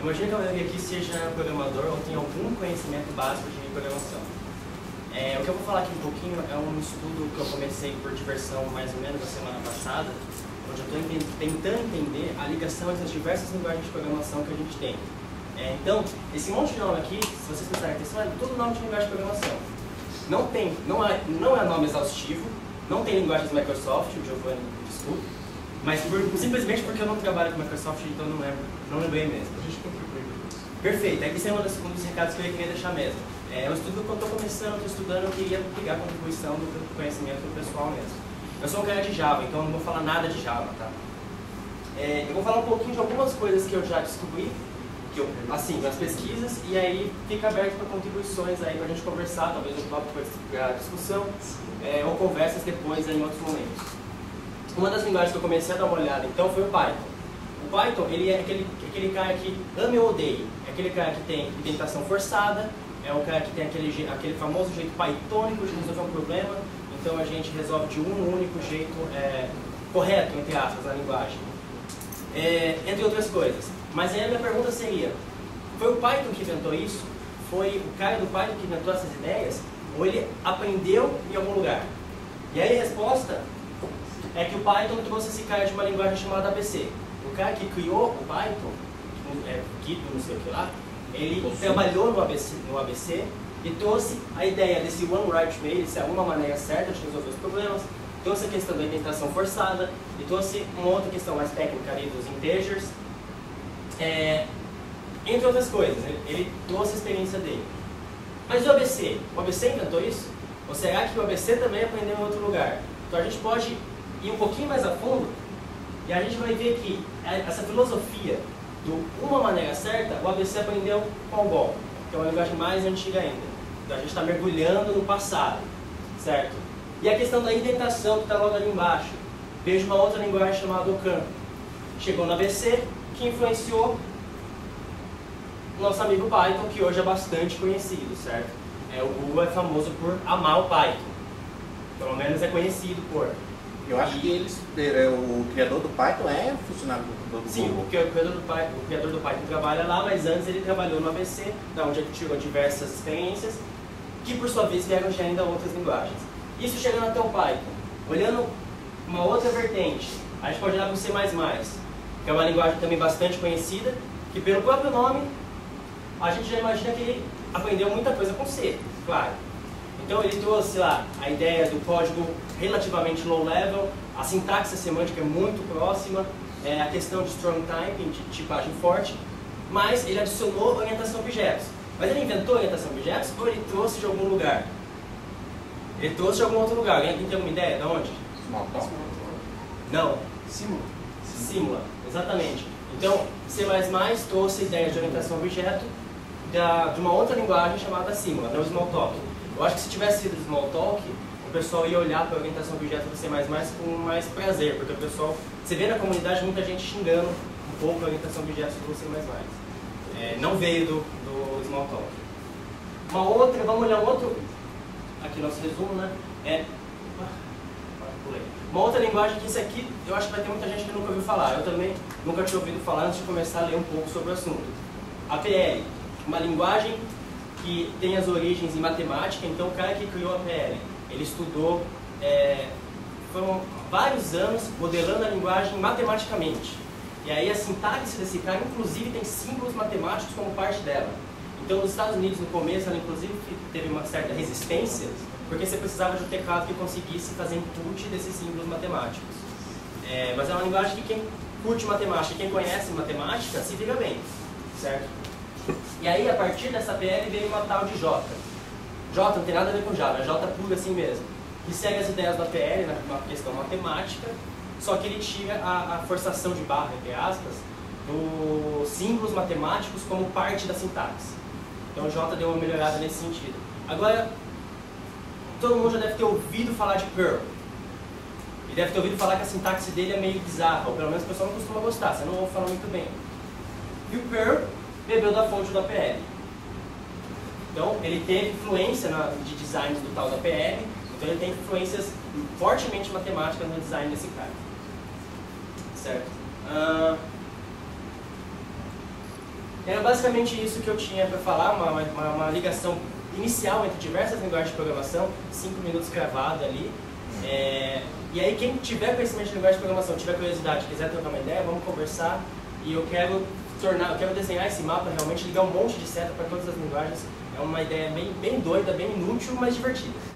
Imagina que a maioria aqui seja programador ou tenha algum conhecimento básico de programação. O que eu vou falar aqui um pouquinho é um estudo que eu comecei por diversão mais ou menos na semana passada, onde eu estou tentando entender a ligação entre as diversas linguagens de programação que a gente tem. Então, esse monte de nome aqui, se vocês prestarem atenção, é todo nome de linguagem de programação. Não é nome exaustivo, não tem linguagens Microsoft, o Giovanni, desculpe, mas simplesmente porque eu não trabalho com Microsoft, então não lembrei mesmo. A gente contribui com isso. Perfeito, esse é um dos recados que eu queria deixar mesmo. É um estudo que eu estou começando, estou estudando, eu queria pegar a contribuição do conhecimento do pessoal mesmo. Eu sou um cara de Java, então eu não vou falar nada de Java, tá? Eu vou falar um pouquinho de algumas coisas que eu já descobri, assim, nas pesquisas, e aí fica aberto para contribuições aí para a gente conversar, talvez um tópico para discussão, ou conversas depois em outros momentos. Uma das linguagens que eu comecei a dar uma olhada, então, foi o Python. O Python, ele é aquele cara que ame ou odeia, é aquele cara que tem indentação forçada, é o cara que tem aquele famoso jeito pythônico de resolver um problema, então a gente resolve de um único jeito correto, entre aspas, na linguagem. Entre outras coisas. Mas aí a minha pergunta seria, foi o Python que inventou isso? Foi o cara do Python que inventou essas ideias? Ou ele aprendeu em algum lugar? E aí a resposta é que o Python trouxe esse cara de uma linguagem chamada ABC. O cara que criou o Python, Git, não sei o que lá, ele trabalhou no ABC e trouxe a ideia desse one right way, de ser uma maneira certa de resolver os problemas, trouxe a questão da indentação forçada e trouxe uma outra questão mais técnica ali dos integers, entre outras coisas. Ele trouxe a experiência dele. Mas o ABC? O ABC inventou isso? Ou será que o ABC também aprendeu em outro lugar? Então a gente pode ir um pouquinho mais a fundo e a gente vai ver que essa filosofia do uma maneira certa, o ABC aprendeu com o COBOL, que é uma linguagem mais antiga ainda. Então a gente está mergulhando no passado, certo? E a questão da indentação que está logo ali embaixo. Veja uma outra linguagem chamada OCaml. Chegou no ABC, que influenciou o nosso amigo Python, que hoje é bastante conhecido, certo? O Google é famoso por amar o Python. Pelo menos é conhecido por. Eu acho que o criador do Python é funcionário do Google. Sim, o criador do Python trabalha lá, mas antes ele trabalhou no ABC, da onde ele tirou diversas experiências, que por sua vez vieram de ainda outras linguagens. Isso chegando até o Python. Olhando uma outra vertente, a gente pode olhar para o C++, que é uma linguagem também bastante conhecida, que pelo próprio nome, a gente já imagina que ele aprendeu muita coisa com C, claro. Então ele trouxe lá a ideia do código relativamente low level, a sintaxe semântica é muito próxima, a questão de strong typing, de tipagem forte, mas ele adicionou orientação a objetos. Mas ele inventou orientação a objetos ou ele trouxe de algum lugar? Ele trouxe de algum outro lugar. Alguém tem alguma ideia? De onde? Smalltalk? Não. Simula. Exatamente. Então, C++ trouxe a ideia de orientação a objeto de uma outra linguagem chamada Simula, não Smalltalk. Eu acho que se tivesse sido Smalltalk, o pessoal ia olhar para a orientação a objeto do C++ com mais prazer, porque o pessoal, você vê na comunidade muita gente xingando um pouco a orientação a objetos do C++. Não veio do Smalltalk. Vamos olhar um outro, aqui nosso resumo, né? Uma outra linguagem que isso aqui, eu acho que vai ter muita gente que nunca ouviu falar. Eu também nunca tinha ouvido falar antes de começar a ler um pouco sobre o assunto. A PL, uma linguagem que tem as origens em matemática, então o cara que criou a PL, ele estudou, foram vários anos modelando a linguagem matematicamente. E aí a sintaxe desse cara, inclusive, tem símbolos matemáticos como parte dela. Então nos Estados Unidos, no começo, ela inclusive teve uma certa resistência, porque você precisava de um teclado que conseguisse fazer input desses símbolos matemáticos. Mas é uma linguagem que quem curte matemática, quem conhece matemática, se liga bem, certo? E aí, a partir dessa PL, veio uma tal de J. J não tem nada a ver com Java, é J pura assim mesmo. Que segue as ideias da PL, na questão matemática, só que ele tira a forçação de barra, entre aspas, dos símbolos matemáticos como parte da sintaxe. Então o J deu uma melhorada nesse sentido. Agora, todo mundo já deve ter ouvido falar de Perl. E deve ter ouvido falar que a sintaxe dele é meio bizarra, ou pelo menos o pessoal não costuma gostar, você não ouve falar muito bem. E o Perl bebeu da fonte da PL. Então, ele teve influência de designs do tal da PL, então ele tem influências fortemente matemáticas no design desse cara. Certo? Era basicamente isso que eu tinha para falar, uma ligação inicial entre diversas linguagens de programação, 5 minutos cravado ali. E aí quem tiver conhecimento de linguagem de programação, tiver curiosidade, quiser trocar uma ideia, vamos conversar. E eu quero desenhar esse mapa, realmente ligar um monte de seta para todas as linguagens. É uma ideia bem doida, bem inútil, mas divertida.